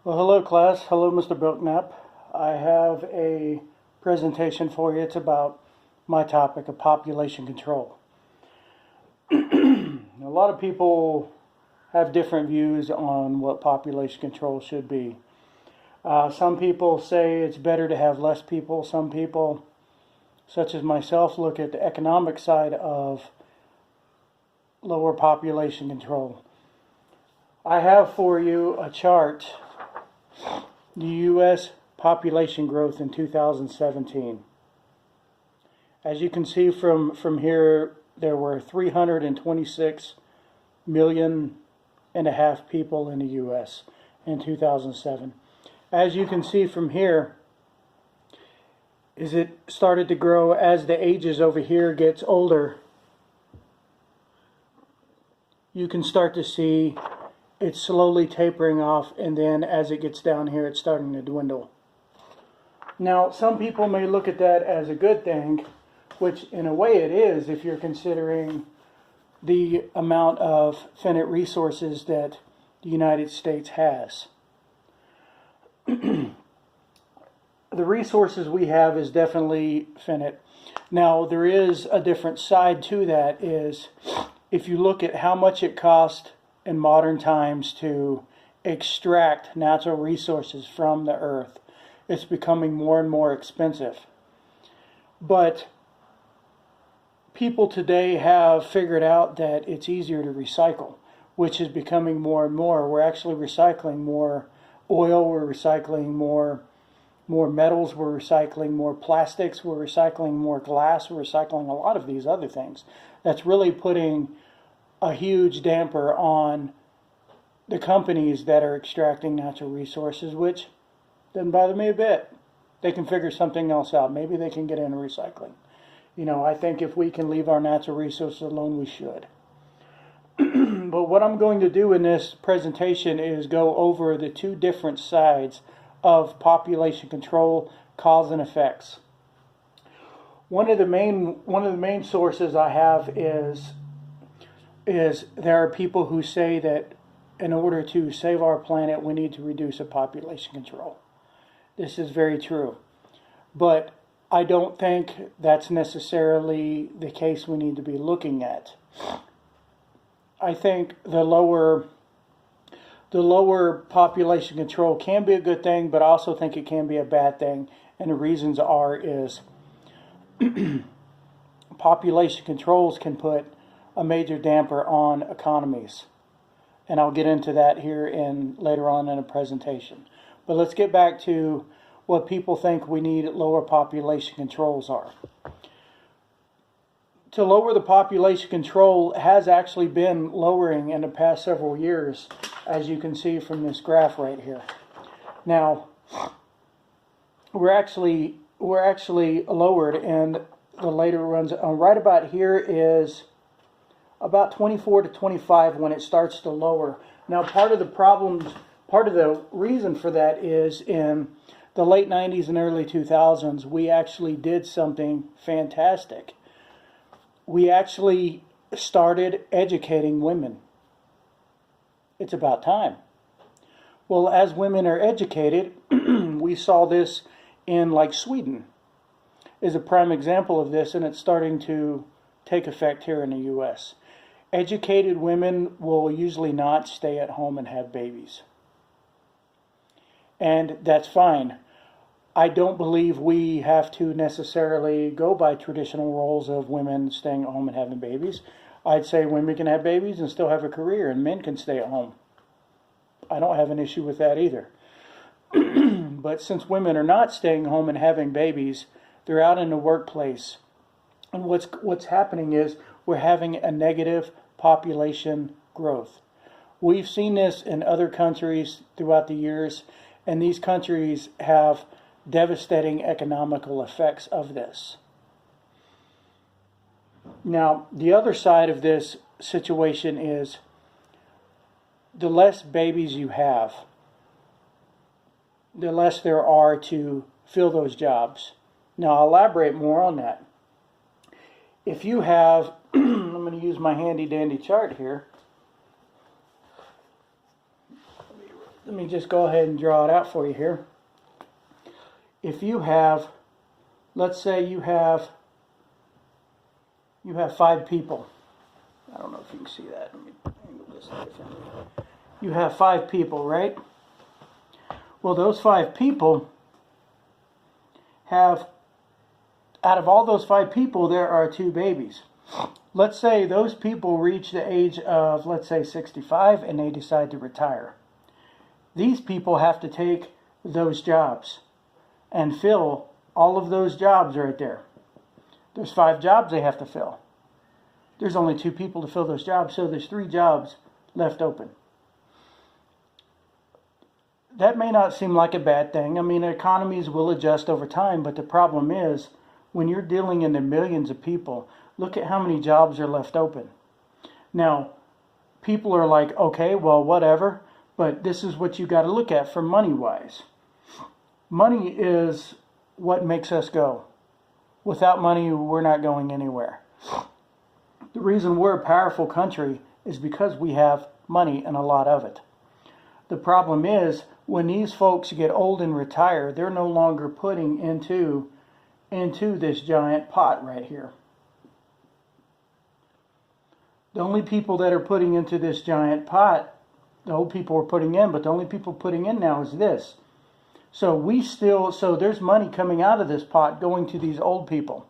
Well, hello class. Hello, Mr. Belknap. I have a presentation for you. It's about my topic of population control. A lot of people have different views on what population control should be. Some people say it's better to have less people. Some people, such as myself, look at the economic side of lower population control. I have for you a chart. The U.S. population growth in 2017. As you can see from here, there were 326 million and a half people in the U.S. in 2007. As you can see from here, is it started to grow as the ages over here gets older. You can start to see it's slowly tapering off, and then as it gets down here, it's starting to dwindle. Now, some people may look at that as a good thing, which in a way it is if you're considering the amount of finite resources that the United States has. The resources we have is definitely finite. Now, there is a different side to that, is if you look at how much it costs in modern times to extract natural resources from the earth, it's becoming more and more expensive. But people today have figured out that it's easier to recycle, which is becoming more and more. We're actually recycling more oil, we're recycling more metals, we're recycling more plastics, we're recycling more glass, we're recycling a lot of these other things. That's really putting a huge damper on the companies that are extracting natural resources, which doesn't bother me a bit. They can figure something else out. Maybe they can get into recycling. I think if we can leave our natural resources alone, we should. But what I'm going to do in this presentation is go over the two different sides of population control, cause and effects. One of the main sources I have is there are people who say that in order to save our planet, we need to reduce the population control. This is very true. But I don't think that's necessarily the case we need to be looking at. I think the lower population control can be a good thing, but I also think it can be a bad thing. And the reasons is population controls can put a major damper on economies. And I'll get into that here later on in a presentation. But let's get back to what people think we need lower population controls are. To lower the population control has actually been lowering in the past several years, as you can see from this graph right here. Now, we're actually lowered in the later runs. Right about here is about 24 to 25 when it starts to lower. Now, part of the reason for that is in the late 90s and early 2000s, we actually did something fantastic. We actually started educating women. It's about time. Well, as women are educated, we saw this in like Sweden is a prime example of this, and it's starting to take effect here in the U.S. Educated women will usually not stay at home and have babies. And that's fine. I don't believe we have to necessarily go by traditional roles of women staying at home and having babies. I'd say women can have babies and still have a career, and men can stay at home. I don't have an issue with that either. But since women are not staying home and having babies, they're out in the workplace. And what's happening is we're having a negative population growth. We've seen this in other countries throughout the years, and these countries have devastating economical effects of this. Now, the other side of this situation is the less babies you have, the less there are to fill those jobs. Now, I'll elaborate more on that. If you have, I'm going to use my handy dandy chart here. let me just go ahead and draw it out for you here. If you have, let's say you have 5 people. I don't know if you can see that. Let me angle this differently. You have 5 people, right? Well, those 5 people have, out of all those 5 people, there are 2 babies. Let's say those people reach the age of, let's say, 65, and they decide to retire. These people have to take those jobs and fill all of those jobs right there. There's 5 jobs they have to fill. There's only 2 people to fill those jobs, so there's 3 jobs left open. That may not seem like a bad thing. I mean, economies will adjust over time, but the problem is, when you're dealing in the millions of people, look at how many jobs are left open. Now, people are like, okay, well, whatever, but this is what you got to look at for money-wise. Money is what makes us go. Without money, we're not going anywhere. The reason we're a powerful country is because we have money and a lot of it. The problem is, when these folks get old and retire, they're no longer putting into this giant pot right here. The only people that are putting into this giant pot, the old people are putting in, but the only people putting in now is this. So there's money coming out of this pot going to these old people.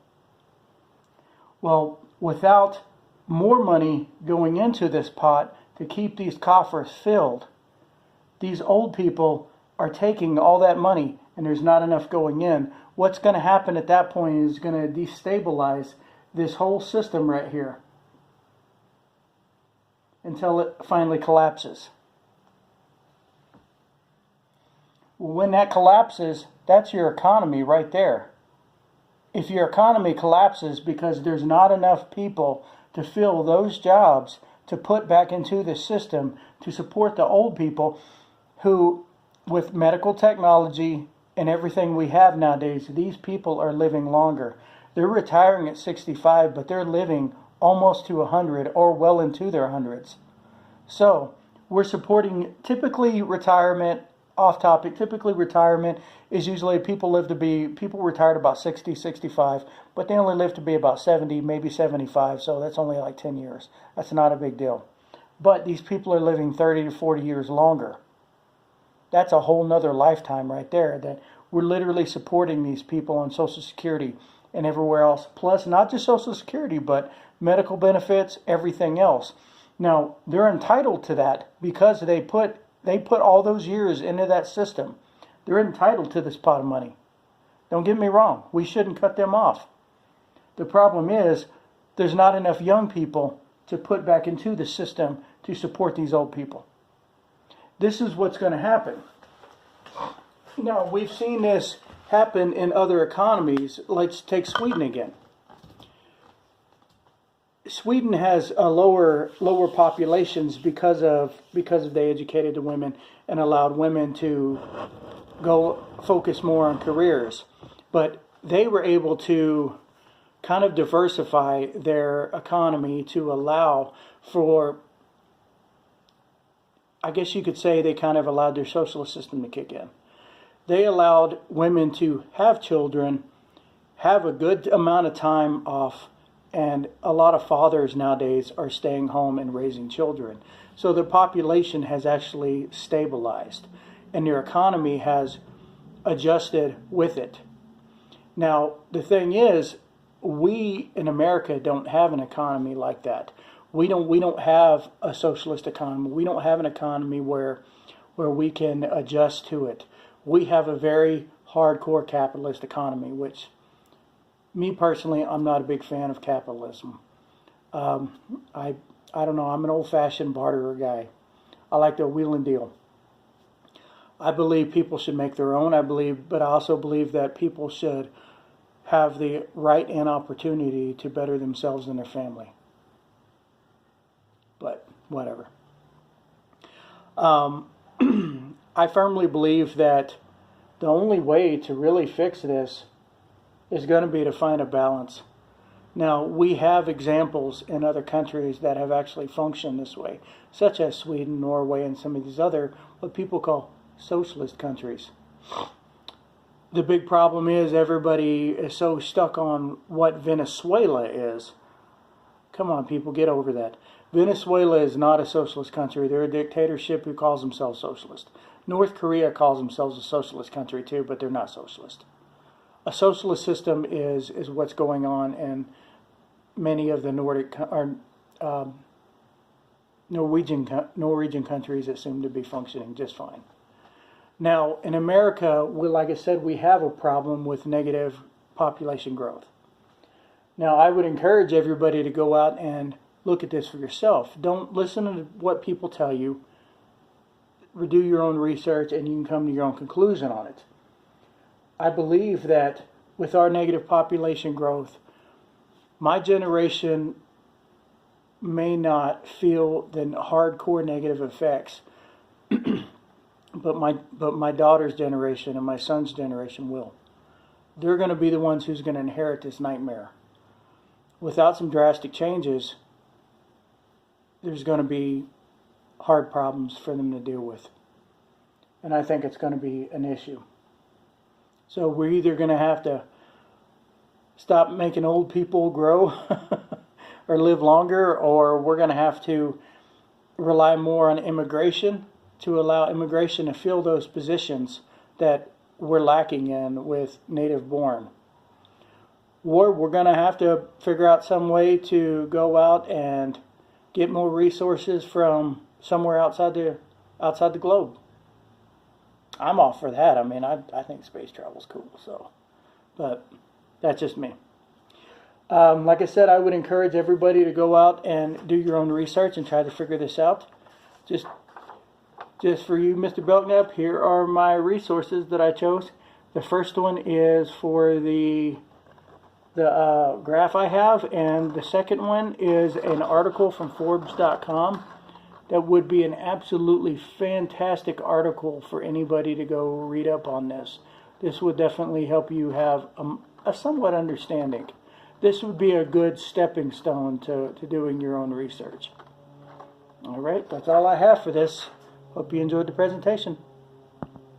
Well, without more money going into this pot to keep these coffers filled, these old people are taking all that money and there's not enough going in. What's going to happen at that point is going to destabilize this whole system right here until it finally collapses. When that collapses, that's your economy right there. If your economy collapses because there's not enough people to fill those jobs to put back into the system to support the old people who, with medical technology and everything we have nowadays, these people are living longer. They're retiring at 65, but they're living almost to 100 or well into their hundreds. So we're supporting typically retirement. Off topic, typically retirement is usually people retired about 60, 65, but they only live to be about 70, maybe 75, so that's only like 10 years. That's not a big deal. But these people are living 30 to 40 years longer. That's a whole nother lifetime right there, that we're literally supporting these people on Social Security and everywhere else. Plus, not just Social Security, but medical benefits, everything else. Now, they're entitled to that because they put all those years into that system. They're entitled to this pot of money. Don't get me wrong. We shouldn't cut them off. The problem is there's not enough young people to put back into the system to support these old people. This is what's going to happen. Now, we've seen this happen in other economies. Let's take Sweden again. Sweden has a lower populations because they educated the women and allowed women to go focus more on careers. But they were able to kind of diversify their economy to allow for, I guess you could say, they kind of allowed their socialist system to kick in. They allowed women to have children, have a good amount of time off, and a lot of fathers nowadays are staying home and raising children. So the population has actually stabilized, and their economy has adjusted with it. Now, the thing is, we in America don't have an economy like that. We don't have a socialist economy. We don't have an economy where we can adjust to it. We have a very hardcore capitalist economy, which, me personally, I'm not a big fan of capitalism. I don't know. I'm an old-fashioned barterer guy. I like the wheel and deal. I believe people should make their own. But I also believe that people should have the right and opportunity to better themselves and their family. But whatever. I firmly believe that the only way to really fix this is going to be to find a balance. Now, we have examples in other countries that have actually functioned this way, such as Sweden, Norway, and some of these other, what people call socialist countries. The big problem is everybody is so stuck on what Venezuela is. Come on, people, get over that. Venezuela is not a socialist country. They're a dictatorship who calls themselves socialist. North Korea calls themselves a socialist country too, but they're not socialist. A socialist system is what's going on in many of the Norwegian countries that seem to be functioning just fine. Now, in America, like I said, we have a problem with negative population growth. Now, I would encourage everybody to go out and look at this for yourself. Don't listen to what people tell you. Do your own research, and you can come to your own conclusion on it. I believe that with our negative population growth, my generation may not feel the hardcore negative effects, but my daughter's generation and my son's generation will. They're going to be the ones who's going to inherit this nightmare. Without some drastic changes, there's going to be hard problems for them to deal with. And I think it's going to be an issue. So we're either going to have to stop making old people grow or live longer, or we're going to have to rely more on immigration to allow immigration to fill those positions that we're lacking in with native born. Or we're going to have to figure out some way to go out and get more resources from somewhere outside the globe. I'm all for that. I mean, I think space travel's cool. So, but that's just me. Like I said, I would encourage everybody to go out and do your own research and try to figure this out. Just for you, Mr. Belknap, here are my resources that I chose. The first one is for the graph I have, and the second one is an article from Forbes.com. That would be an absolutely fantastic article for anybody to go read up on this. This would definitely help you have a somewhat understanding. This would be a good stepping stone to doing your own research. All right, that's all I have for this. Hope you enjoyed the presentation.